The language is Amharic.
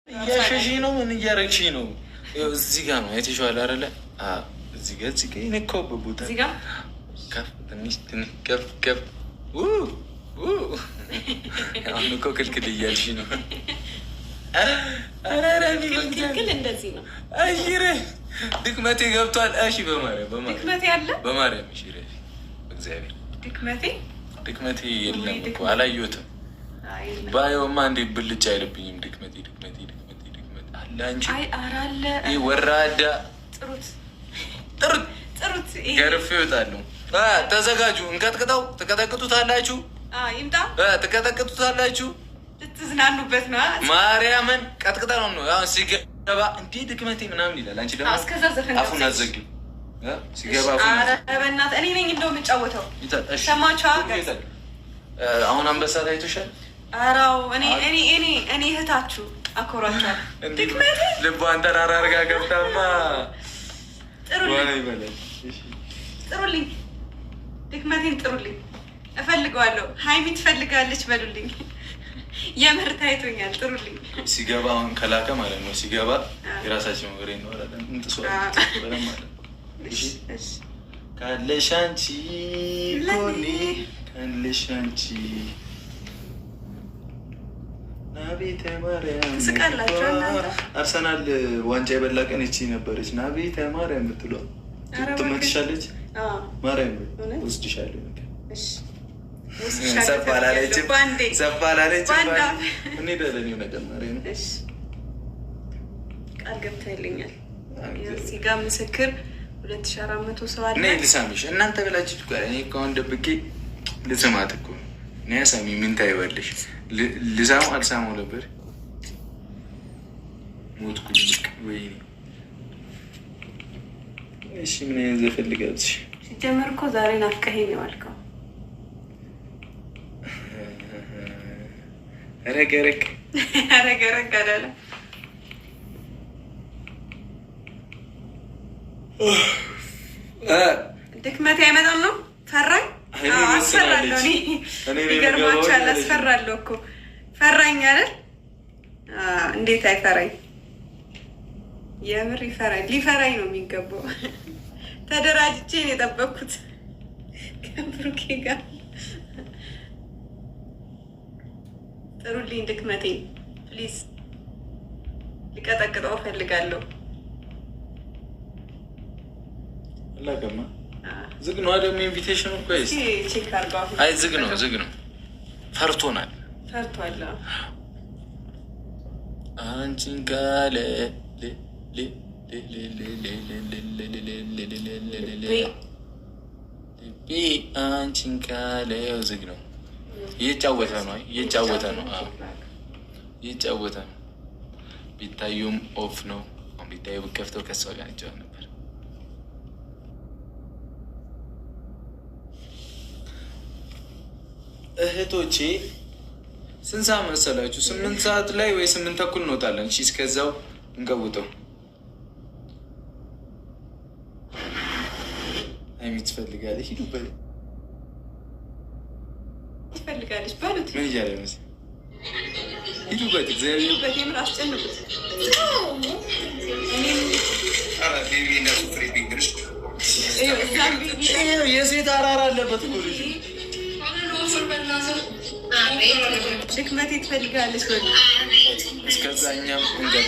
እያሸሽ ነው። ምን እያረግሽ ነው? እዚህ ጋር ነው አይተሽዋል አይደለ? እዚህ ጋር የነካውበት ቦታ ከፍ ትንሽ ከፍ ከፍ። አሁን እኮ ክልክል እያልሽ ነው። ክልክል እንደዚህ ነው። አይረ ድክመቴ ገብቷል። እሺ በማርያም ድክመቴ አለ። በማርያም እሺ በእግዚአብሔር ድክመቴ የለም እኮ አላየሁትም። ባየውማ እንዴ ብልጭ አይልብኝም። ድክመቴ አለ አንቺ አራለ ወራዳ ጥሩት ገርፌ ይወጣሉ። ተዘጋጁ። እንቀጥቅጠው። ትቀጠቅጡታላችሁ። ይምጣ። ትቀጠቅጡታላችሁ። ልትዝናኑበት ነው። ማርያምን ቀጥቅጠ ነው አሁን ሲገባ እንዴ ድክመቴ ምናምን ይላል። አንቺ ደግሞ አፉን አዘጊው ሲገባ። በእናትህ እኔ ነኝ እንደው የምጫወተው። ሰማችኋ? አሁን አንበሳ ታይቶሻል። አራው እኔ እህታችሁ አኮራችኋል። ድክመቴ ልቧን ተራራ አድርጋ ገብታማ ጥሩልኝ፣ ድክመቴን ጥሩልኝ። እፈልገዋለሁ። ሀይሚ ትፈልጋለች በሉልኝ። የምር ታይቶኛል። ጥሩልኝ። ሲገባ አሁን ከላከ ማለት ነው። ሲገባ የራሳችን ወሬ እንወራለን። እንጥሶ ማለት ካለሽ አንቺ ጎኔ ካለሽ አንቺ ናቤተ ማርያም አርሰናል ዋንጫ የበላ ቀን ይቺ ነበረች። ናቤተ ማርያም የምትሏ ትመትሻለች። ማርያም ወስድሻለሁ። ሰፋ ላለችም እንሄዳለን። የሆነ ቀን ማርያም ቃል ገብታልኛል። እዚህ ጋር ምስክር 2400 ሰው አለ። እኔ ልሳምሽ እናንተ ብላችሁ እኮ እኔ እኮ አሁን ደብቄ ልስማት እኮ እኔ ሳሚ ምን ታይዋለሽ? ልሳሙ አልሳማው ነበር ሞትኩ። ወይኔ እሺ ምን አይነት ዘፈን ልጋብዝሽ? ሲጀመር እኮ ዛሬ ናፍቀኸኝ ነው ያልከው። ረገረግ አላለ። ድክመቴ አይመጣም ነው። ፈራኝ። አስፈራለሁ። ይገርማችኋል። አስፈራለሁ እኮ ፈራኝ አይደል? እንዴት አይፈራኝ? የምር ይፈራኝ። ሊፈራኝ ነው የሚገባው። ተደራጅቼ ነው የጠበቅኩት ከብሩኬ ጋር። ጥሩልኝ ድክመቴ ፕሊዝ። ሊቀጠቅጠው እፈልጋለሁ። አላገማ ዝግ ነው አይደል? ኢንቪቴሽኑ ቆይስ ቼክ አድርገው። አይ ዝግ ነው ፈርቷል። አንቺን ካለ አንቺን ካለ ዝግ ነው። እየጫወተ ነው። ቢታዩም ኦፍ ነው። ቢታዩ ብከፍተው ከሷ ጋር ይጫወት ነበር። እህቶቼ ስንት ሰዓት መሰላችሁ? 8 ሰዓት ላይ ወይ 8 ተኩል እንወጣለን። እሺ እስከዛው እንቀውጠው። ሀይሚ ትፈልጋለች። ሂዱበት። ትፈልጋለች ባሉት ምን እያለ መሰለኝ? ሂዱበት። እግዚአብሔር ሂዱበት። የምር አስጨንቁት። የሴት አራራ አለበት እኮ ልጅ። ድክመቴ ትፈልጋለች። እስከዛ እኛም እንገብ